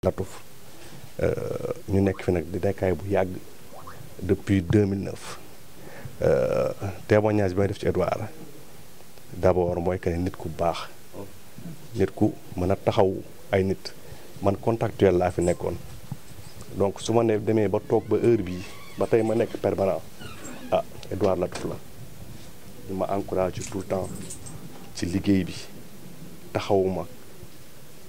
Latouf ñu nekk fi nag di nekkaay bu yàgg depuis 2009 témoignage bi may def ci Edouard d'abord mooy que ne nit ku baax nit ku mën a taxaw ay nit man contractuel laa fi nekkoon donc su ma ne demee ba toog ba heure bii ba tey ma nekk permanent Edouard Latouf la ñu ma encouragé tout le temps ci liggéey bi taxawuma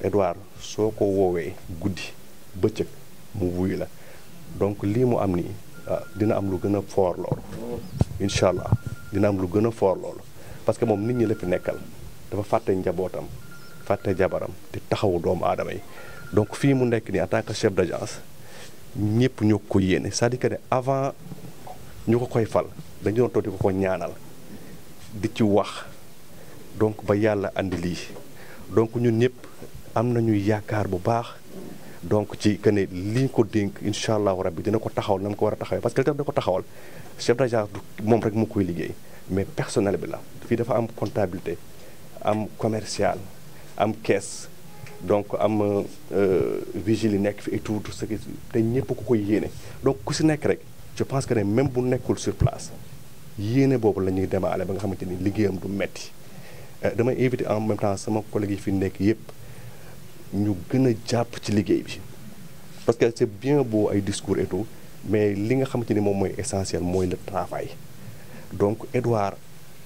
Edouard soo ko woowee guddi bëccëg mu wuyu la donc lii mu am nii dina am lu gën a fort loolu incha allah dina am lu gën a fort loolu parce que moom nit ñi la fi nekkal dafa fàtte njabootam fàtte jabaram di taxawu doomu aadama yi donc fii mu nekk nii en tant que chef d'agence ñëpp ñoo ko yéene c'est-à-dire que ne avant ñu ko koy fal dañu doon toog di ko ñaanal di ci wax donc ba yàlla andi lii donc ñun ñëpp am nañu yaakaar bu baax donc ci que ne li ñu ko dénk incha allahu rabbi dina ko taxawal na mu ko war a taxawee parce que li tax da ko taxawal chef d'agence moom rek mu koy liggéey mais personnel bi la fii dafa am comptabilité am commercial am caisse donc am vigile yi nekk fi et tout ce qui te ñëpp ku koy yéene donc ku si nekk rek je pense que ne même bu nekkul sur place yéene boobu la ñuy demaale ba nga xamante ni liggéeyam du metti damay invité en même temps sama collègue yi fi nekk yëpp ñu gën a jàpp ci liggéey bi parce que c'est bien beau ay discours et tout mais li nga xamante ni moom mooy essentiel mooy le travail donc Edouard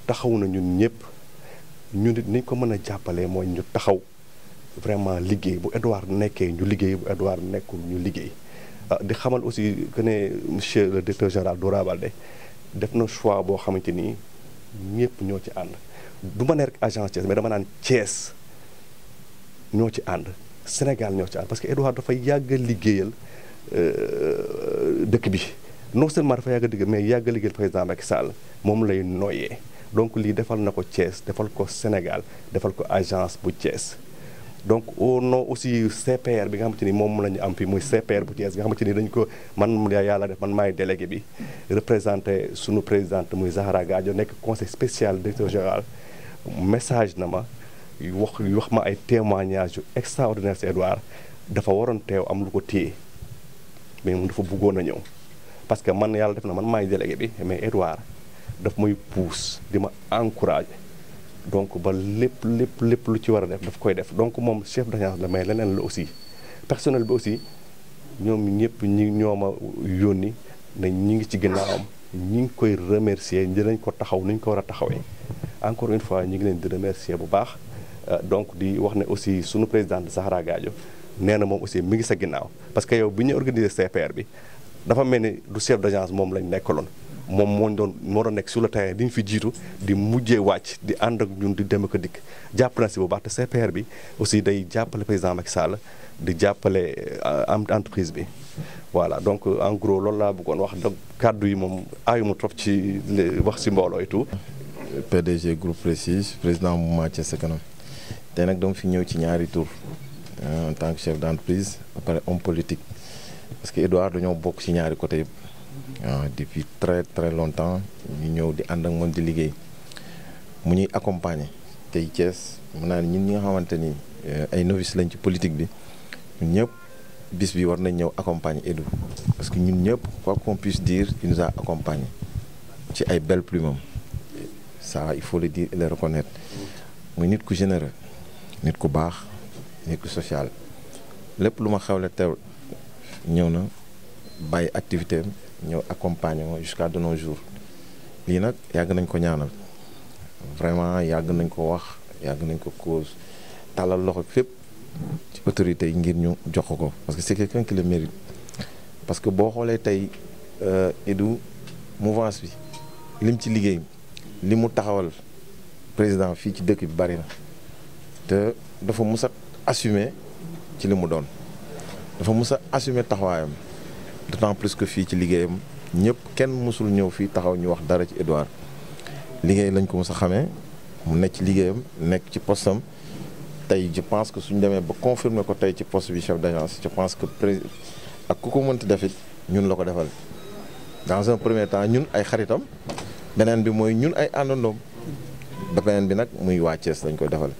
taxaw na ñun ñëpp ñu nit niñ ko mën a jàppalee mooy ñu taxaw vraiment liggéey bu Edouard nekkee ñu liggéey bu Edouard nekkul ñu liggéey di xamal aussi que ne monsieur le directeur général Dora Baldé def na choix boo xamante ni ñëpp ñoo ci ànd du ma ne rek agence Thiès mais dama naan Thiès ñoo ci ànd Sénégal ñoo ci ànd parce que Edouard dafa yàgg a liggéeyal dëkk bi non seulement dafa yàgg a liggéeyal mais yàgg a liggéeyal président Macky Sall moom lay noyyee donc lii defal na ko Thiès defal ko Sénégal defal ko agence bu Thiès donc au nom aussi CPR bi nga xamante ni moom la ñu am fii muy CPR bu Thiès nga xamante ni dañu ko man yàlla def man maay délégué bi représenté sunu présidente muy Zahra Gadio nekk conseil spécial directeur général message na ma wax ma ay témoignages yu extraordinaire ci Edouard dafa waroon teew am lu ko téye mais moom dafa bëggoon a ñëw parce que man yàlla def na man maay délégué bi mais Edouard daf may pousse di ma encouragé donc ba lépp lu ci war a def daf koy def donc moom chef d'agence la mais leneen la aussi personnel bi aussi ñoom ñëpp ñoo ma yónni ne ñi ngi ci ginnaawam ñi ngi koy remercier dinañ ko taxaw ni ñu ko war a taxawee encore une fois ñi ngi leen di remercier bu baax donc di wax ne aussi sunu présidente Zahra Gadio nee na moom aussi mi ngi sa ginnaaw parce que yow bi ñu organiser CPR bi dafa mel ni du chef d'agence moom lañ nekkaloon moom moo doon nekk sur le terrain di ñu fi jiitu di mujjee wàcc di ànd ak ñun di dem ak dikk jàpp na si bu baax te CPR bi aussi day jàppale président Macky Sall di jàppale entreprise bi voilà donc en gros loolu laa bëggoon wax donc kàddu yi moom aayuma trop ci wax si mbooloo et tout. PDG groupe Précise président mouvement Thiès Ca Kanam tey nag dama fi ñëw ci ñaari tour en tant que chef d'entreprise après homme politique parce que Edouard dañoo bokk ci ñaari côté yëpp depuis très longtemps ñu ñëw di ànd ak moom di liggéey mu ñuy accompagner tey Thiès mën naa ne ñun ñi nga xamante ni ay novices lañ ci politique bi ñun ñëpp bis bi war nañ ñëw accompagner Edou parce que ñun ñëpp quoi qu'on puisse dire il nous a accompagné ci ay belles plumes ça il faut le dire et le reconnaître muy nit ku généreux nit ku baax nit ku social lépp lu ma xewle teew ñëw na bàyyi activité am ñëw accompagner ma jusqu'à de nos jours lii nag yàgg nañ ko ñaanal vraiment yàgg nañ ko wax yàgg nañ ko cause tàllal loxo fépp ci autorités yi ngir ñu jox ko parce que c'est quelqu'un qui le mérite parce que boo xoolee tey Edou mouvance bi lim ci liggéey li mu taxawal président fii ci dëkk bi bari na te dafa mus a assumer ci li mu doon dafa mus a assumer taxawaayam d'autant plus que fii ci liggéeyam ñëpp kenn musul ñëw fii taxaw ñu wax dara ci Edouard liggéey lañ ko mus a xamee mu nekk ci liggéeyam nekk ci postam tey je pense que suñu demee ba confirmer ko tey ci poste bi chef d'agence je pense que ak ku ko mënti def it ñun la ko defal dans un premier temps ñun ay xaritam beneen bi mooy ñun ay àndandoom ba beneen bi nag muy waa Thiès lañ koy defal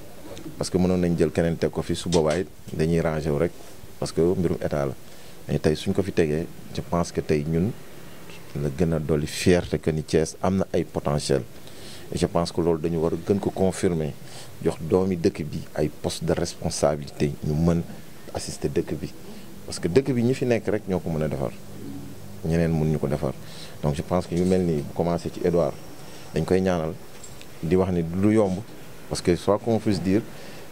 parce que mënoon nañ jël keneen teg ko fi su boobaa it dañuy rangé wu rek parce que mbirum état la mais tey suñ ko fi tegee je pense que tey ñun la gën a dolli fierté que ni Thiès am na ay potentiel et je pense que loolu dañu war a gën ko confirmer jox doomi dëkk bi ay poste de responsabilité ñu mën assister dëkk bi parce que dëkk bi ñi fi nekk rek ñoo ko mën a defar ñeneen mun ñu ko defar donc je pense que yu mel nii bu commencé ci Edouard dañ koy ñaanal di wax ni lu yomb parce que soit qu'on puisse dire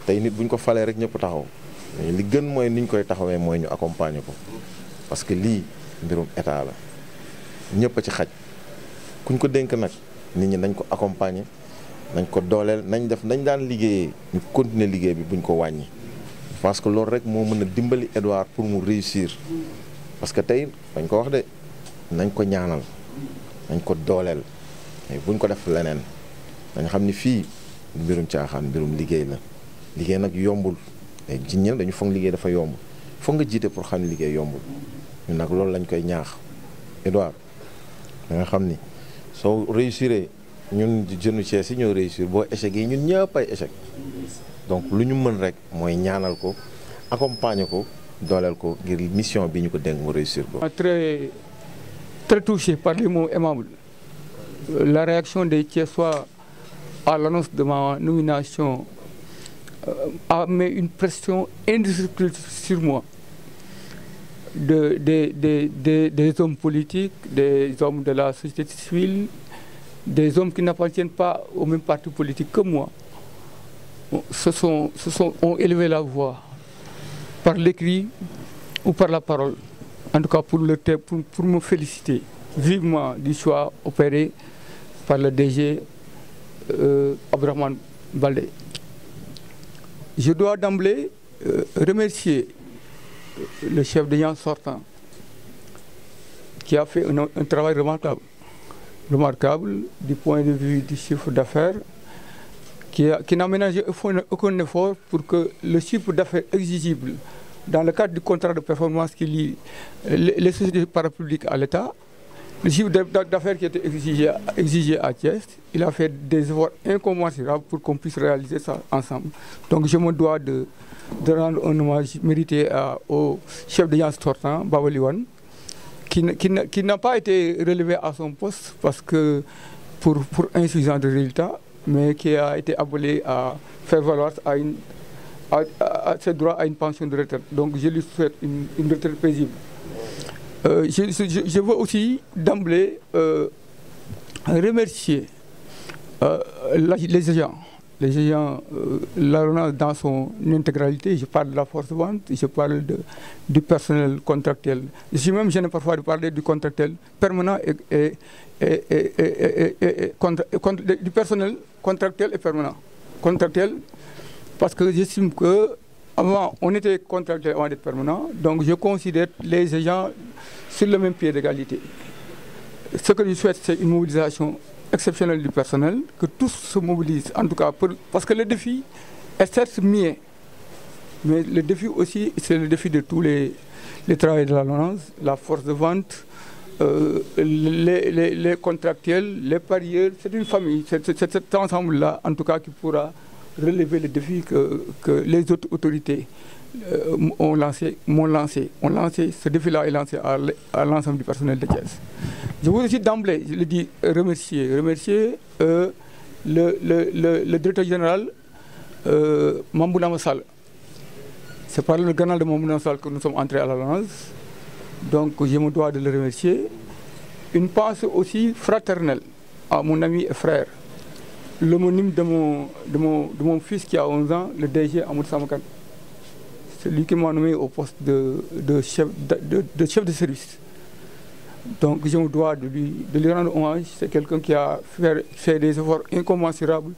tey nit bu ñu ko falee rek ñëpp taxaw mais li gën mooy ni ñu koy taxawee mooy ñu accompagner ko parce que lii mbirum état la ñëpp a ci xaj kuñ ko dénk nag nit ñi nañ ko accompagner nañ ko dooleel nañ def nañ daan liggéeyee ñu continuer liggéey bi buñ ko wàññi parce que loolu rek moo mën a dimbali Edouard pour mu réussir parce que tey dañ ko wax de nañ ko ñaanal nañ ko dooleel mais buñ ko def leneen dañ xam ni fii mbirum caaxaan mbirum liggéey la liggéey nag yombul mais ji ñen dañu foog liggéey dafa yomb foog nga jiite pour xam ni liggéey yombul ñun nag loolu lañ koy ñaax Edouard da nga xam ni soo réussiree ñun jeunes Thiès yi ñoo réussir boo échec yi ñun ñëpp ay échec donc lu ñu mën rek mooy ñaanal ko accompagner ko dooleel ko ngir mission bi ñu ko dénk mu réussir ko. Très très touché par les mots aimables. La réaction des Thiessois à l'annonce de ma nomination a mis une pression indescriptible sur moi. Des hommes politiques, des hommes de la société civile, des hommes qui n'appartiennent pas au même parti politique que moi, ont élevé la voix par l'écrit ou par la parole, en tout cas pour me féliciter vivement du choix opéré par le DG Abdourahmane Baldé. Je dois d'emblée remercier le chef d'agence sortant qui a fait un travail remarquable du point de vue du chiffre d'affaires, qui n'a ménagé aucun effort pour que le chiffre d'affaires exigible dans le cadre du contrat de performance qui lie les sociétés parapubliques à l'État, le chiffre d'affaires qui était exigé à Thiès, il a fait des efforts incommensurables pour qu'on puisse réaliser ça ensemble. Donc je me dois de rendre un hommage mérité au chef d'agence sortant, Baba Liwane, qui n'a pas été relevé à son poste parce que pour insuffisance de résultats, mais qui a été appelé à faire valoir ses droits à une pension de retraite. Donc je lui souhaite une retraite paisible. Je veux aussi d'emblée remercier les agents. L'aéronautique dans son intégralité, je parle de la force de vente, je parle du personnel contractuel. Je suis même gêné parfois de parler du contractuel permanent du personnel contractuel et permanent. Contractuel, parce que j'estime qu'avant, on était contractuel avant d'être permanent, donc je considère les agents sur le même pied d'égalité. Ce que je souhaite, c'est une mobilisation exceptionnelle du personnel, que tous se mobilisent, en tout cas, parce que le défi est certes mien, mais le défi aussi, c'est le défi de tous les travailleurs de la LONASE, la force de vente, les contractuels, les parieurs, c'est une famille, c'est cet ensemble-là, en tout cas, qui pourra relever le défi que les autres autorités ont lancé. Ce défi-là est lancé à l'ensemble du personnel de Thiès. Je veux aussi d'emblée, je le dis, remercier le directeur général Mambouna Massal. C'est par le canal de Mambouna Massal que nous sommes entrés à la LONASE. Donc je me dois de le remercier. Une pensée aussi fraternelle à mon ami et frère, l'homonyme de mon fils qui a 11 ans, le DG Amadou Samakan. C'est lui qui m'a nommé au poste de chef de service. Donc je me dois de lui rendre hommage. C'est quelqu'un qui a fait des efforts incommensurables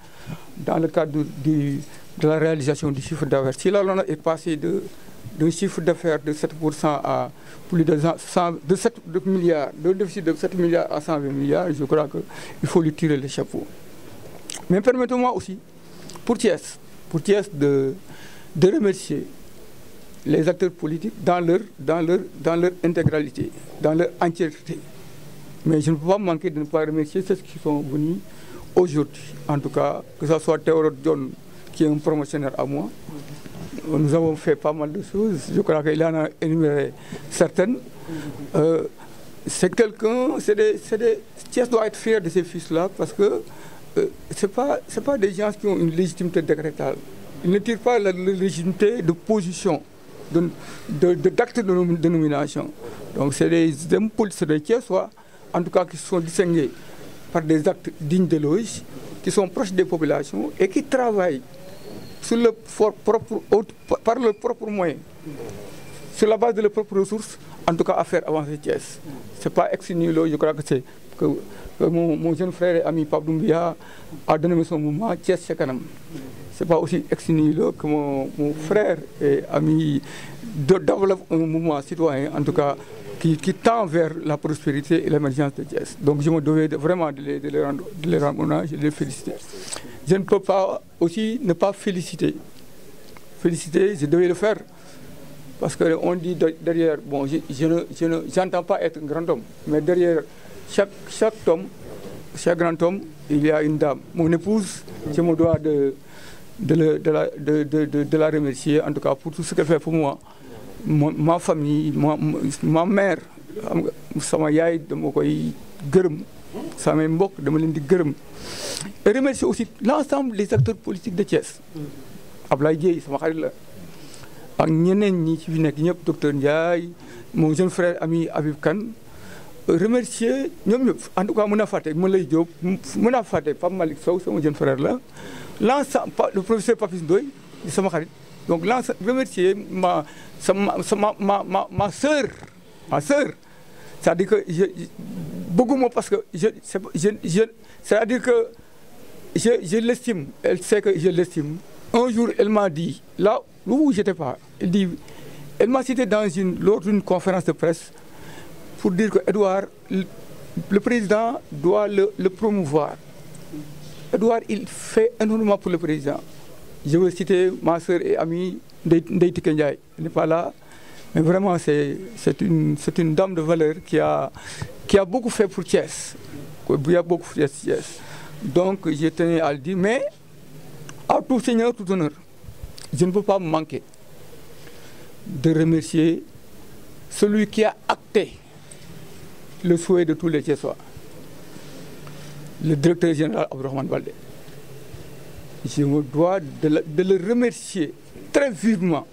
dans le cadre de la réalisation du chiffre d'affaires. Si la LONASE est passé d'un chiffre d'affaires de 7% à plus de 7 milliards, d'un déficit de 7 milliards à 120 milliards, je crois qu'il faut lui tirer le chapeau. Mais permettez-moi aussi pour Thiès de remercier les acteurs politiques dans leur intégralité, dans leur entièreté. Mais je ne peux pas manquer de ne pas remercier ceux qui sont venus aujourd'hui. En tout cas, que ce soit Théodore John, qui est un promotionnaire à moi. Nous avons fait pas mal de choses. Je crois qu'il en a énuméré certaines. C'est quelqu'un, Thiès doit être fier de ces fils-là parce que ce n'est pas des gens qui ont une légitimité décrétale. Ils ne tirent pas la légitimité de position, d'acte de nomination. Donc c'est des hommes politiques de Thiessois, en tout cas qui sont distingués par des actes dignes d'éloge, qui sont proches des populations et qui travaillent sur par leurs propres moyens, sur la base de leurs propres ressources, en tout cas à faire avancer Thiès. Ce n'est pas ex nihilo, je crois que c'est que mon jeune frère et ami Pape Doumbia a donné son mouvement Thiès Sekanam. Ce n'est pas aussi ex nihilo que mon frère et ami développe un mouvement citoyen, en tout cas, qui tend vers la prospérité et l'émergence de Thiès. Donc je me devais vraiment de les rendre hommage et de les féliciter. Je ne peux pas aussi ne pas féliciter. Féliciter, je devais le faire. Parce qu'on dit derrière, bon, je n'entends pas être un grand homme, mais derrière chaque homme, chaque grand homme, il y a une dame. Mon épouse, je me dois de la remercier, en tout cas pour tout ce qu'elle fait pour moi. Ma famille, ma mère, sama yaay dama koy gërëm, samay mbokk dama leen di gërëm. Et remercier aussi l'ensemble des acteurs politiques de Thiès. Ablaye Dieye sama xarit la. Ak ñeneen ñi ci fi nekk ñëpp, docteur Ndiaye, mon jeune frère ami Habib Kane. Remercier ñoom ñëpp, en tout cas mën a fàtte Moulay Diop, mën a fàtte Pape Malick Sow sama jeune frère la. L'ensemble, le professeur Papis Ndoye di sama xarit. Donc remercier ma sœur, c'est-à-dire que beaucoup moins parce que c'est-à-dire que je l'estime, elle sait que je l'estime. Un jour, elle m'a dit, là où j'étais pas, elle m'a cité lors d'une conférence de presse pour dire que Edouard, le président doit le promouvoir. Edouard, il fait énormément pour le président. Je veux citer ma soeur et amie Ndeye Tické Ndiaye. Elle n'est pas là, mais vraiment c'est une dame de valeur qui a beaucoup fait pour Thiès. Il a beaucoup fait pour Thiès. Donc je tenais à le dire, mais à tout seigneur, tout honneur, je ne peux pas me manquer de remercier celui qui a acté le souhait de tous les Thiessois, le directeur général Abdourahmane Baldé. Je me dois de le remercier très vivement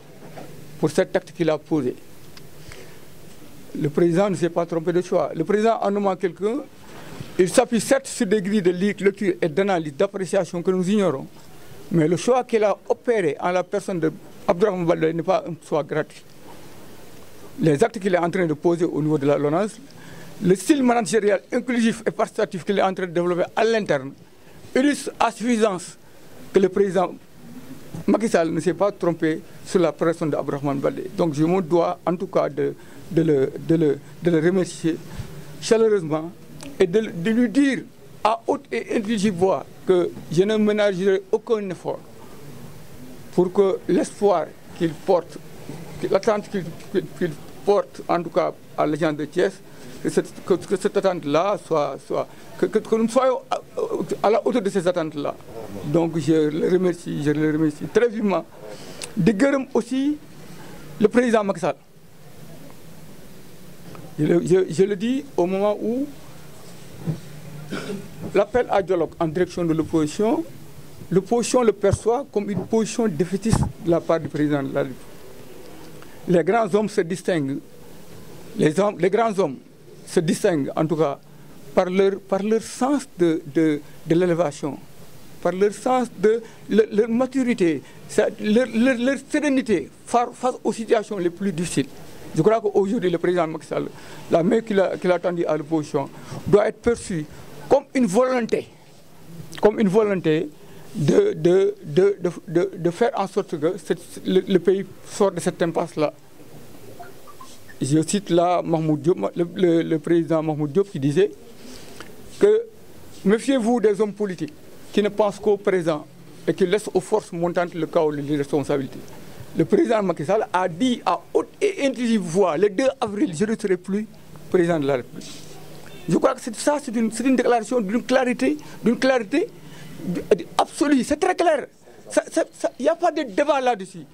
pour cet acte qu'il a posé. Le président ne s'est pas trompé de choix. Le président en nommant quelqu'un, il s'appuie certes sur des grilles de lecture et d'analyse, d'appréciation que nous ignorons, mais le choix qu'il a opéré en la personne d'Abdourahmane Baldé n'est pas un choix gratuit. Les actes qu'il est en train de poser au niveau de la LONASE, le style managérial inclusif et participatif qu'il est en train de développer à l'interne, illustre à suffisance que le président Macky Sall ne s'est pas trompé sur la personne d'Abdourahmane Baldé. Donc je me dois en tout cas de le remercier chaleureusement et de lui dire à haute et intelligible voix que je ne ménagerai aucun effort pour que l'espoir qu'il porte, l'attente qu'il porte en tout cas à la gens de Thiès, que cette attente-là que nous soyons à la hauteur de ces attentes-là. Donc je le remercie très vivement. De gërëm aussi le président Macky Sall. Je le dis au moment où l'appel à dialogue en direction de l'opposition le perçoit comme une position défaitiste de la part du président de la République. Les grands hommes se distinguent, les grands hommes se distinguent en tout cas par leur sens de l'élévation, par leur sens de leur maturité, leur sérénité face aux situations les plus difficiles. Je crois qu'aujourd'hui, le président Macky Sall, la main qu'il a tendue à l'opposition, doit être perçue comme une volonté de faire en sorte que le pays sorte de cette impasse-là. Je cite là le président Mahmoud Diop qui disait que méfiez-vous des hommes politiques qui ne pensent qu'au présent et qui laisse aux forces montantes le chaos et les responsabilités. Le président Macky Sall a dit à haute et intelligible voix le 2 avril, je ne serai plus président de la République. Je crois que c'est une déclaration d'une clarité absolue, c'est très clair. Il n'y a pas de débat là-dessus.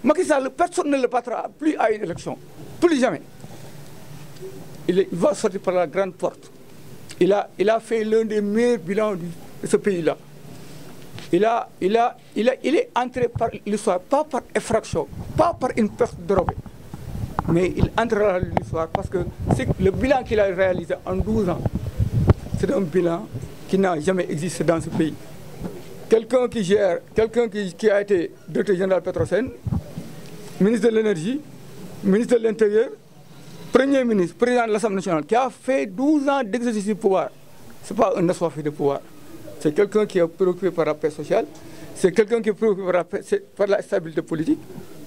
Macky Sall, personne ne le battra plus à une élection, plus jamais. Il va sortir par la grande porte. Il a fait l'un des meilleurs bilans de ce pays-là. Il est entré par l'histoire, pas par effraction, pas par une perte de robe, mais il entrera dans l'histoire parce que le bilan qu'il a réalisé en 12 ans, c'est un bilan qui n'a jamais existé dans ce pays. Quelqu'un qui a été directeur général Petrosen, ministre de l'énergie, ministre de l'Intérieur, Premier ministre, président de l'Assemblée nationale, qui a fait 12 ans d'exercice du pouvoir. Ce n'est pas un assoiffé de pouvoir. C'est quelqu'un qui est préoccupé par la paix sociale, c'est quelqu'un qui est préoccupé par la stabilité politique.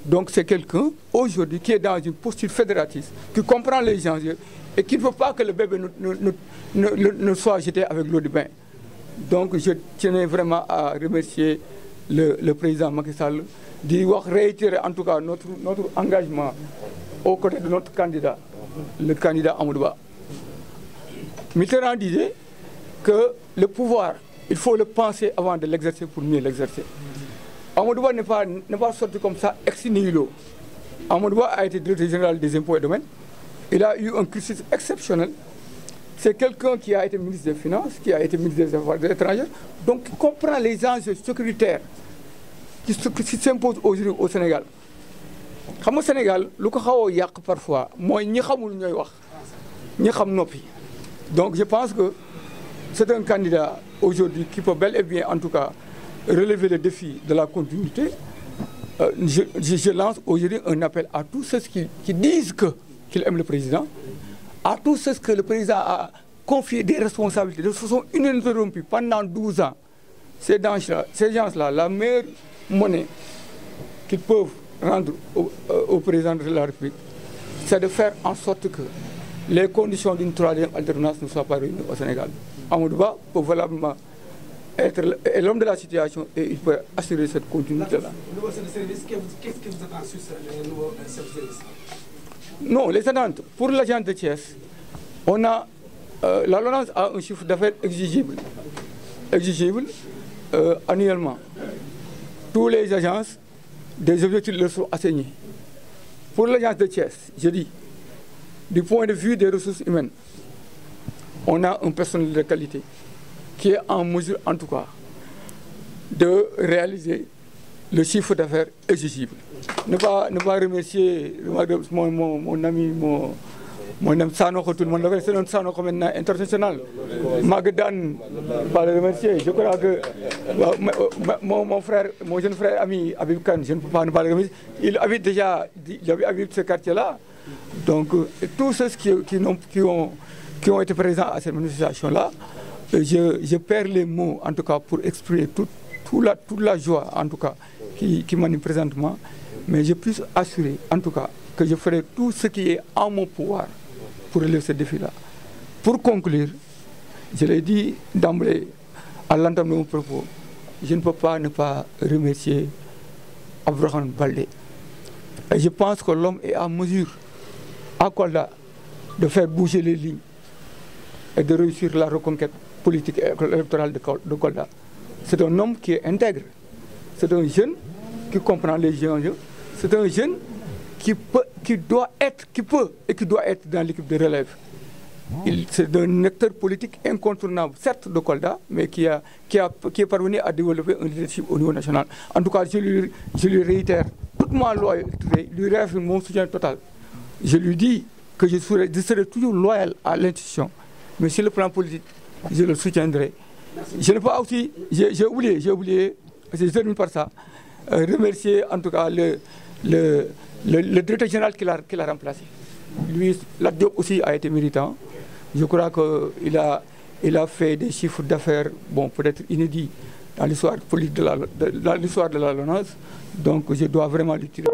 Donc c'est quelqu'un, aujourd'hui, qui est dans une posture fédératiste, qui comprend les enjeux et qui ne veut pas que le bébé ne soit jeté avec l'eau du bain. Donc je tenais vraiment à remercier le président Macky Sall, d'y réitérer en tout cas notre engagement aux côtés de notre candidat, le candidat Amadou Ba. Mitterrand disait que le pouvoir, il faut le penser avant de l'exercer pour mieux l'exercer. Amadou Ba n'est pas sorti comme ça ex nihilo. Amadou Ba a été directeur général des impôts et domaines. Il a eu un cursus exceptionnel. C'est quelqu'un qui a été ministre des Finances, qui a été ministre des Affaires étrangères, donc qui comprend les enjeux sécuritaires qui s'imposent aujourd'hui au Sénégal. Au Sénégal, ce qui est parfois, c'est ñi xamul ñoy wax, ñi xam nopi. Donc je pense que c'est un candidat aujourd'hui qui peut bel et bien, en tout cas, relever le défi de la continuité. Je lance aujourd'hui un appel à tous ceux qui disent qu'ils aiment le président, à tous ceux que le président a confié des responsabilités de façon ininterrompue pendant 12 ans. Ces gens-là, la meilleure monnaie qu'ils peuvent rendre au président de la République, c'est de faire en sorte que les conditions d'une troisième alternance ne soient pas réunies au Sénégal. Amadou Ba peut valablement être l'homme de la situation et il peut assurer cette continuité-là. Qu'est-ce que vous attendez sur les nouveaux services? Non, les attentes, pour l'agence de Thiès, la LONASE a un chiffre d'affaires exigible annuellement. Tous les agences, des objectifs leur sont assignés. Pour l'agence de Thiès, je dis, du point de vue des ressources humaines, on a un personnel de qualité qui est en mesure, en tout cas, de réaliser le chiffre d'affaires exigible. Ne pas remercier mon ami, mon ami Sanoko, tout le monde le c'est un Sanoko maintenant international. Magadan, pas le remercier. Je crois que mon jeune frère ami Habib Khan, je ne peux pas ne pas le remercier. Il habite déjà, ce quartier-là. Donc, tous ceux qui ont été présents à cette manifestation-là, je perds les mots, en tout cas, pour exprimer toute la joie, en tout cas, qui m'anime présentement. Mais je puis assurer, en tout cas, que je ferai tout ce qui est en mon pouvoir pour relever ce défi-là. Pour conclure, je l'ai dit d'emblée, à l'entame de mon propos, je ne peux pas ne pas remercier Abdourahmane Baldé. Et je pense que l'homme est en mesure, à Kolda, de faire bouger les lignes et de réussir la reconquête politique et électorale de Kolda. C'est un homme qui est intègre. C'est un jeune qui comprend les enjeux. C'est un jeune qui peut et qui doit être dans l'équipe de relève. C'est un acteur politique incontournable, certes de Kolda, mais qui est parvenu à développer un leadership au niveau national. En tout cas, je lui réitère toute ma loyauté, lui réaffirme mon soutien total. Je lui dis que je serai toujours loyal à l'institution, mais sur le plan politique, je le soutiendrai. Je n'ai pas aussi, j'ai oublié, je termine par ça, remercier en tout cas le directeur général qui l'a remplacé. Lui, Lat Diop aussi a été méritant. Je crois qu'il a fait des chiffres d'affaires, bon, peut-être inédits dans l'histoire politique de la LONASE. Donc je dois vraiment lui tirer.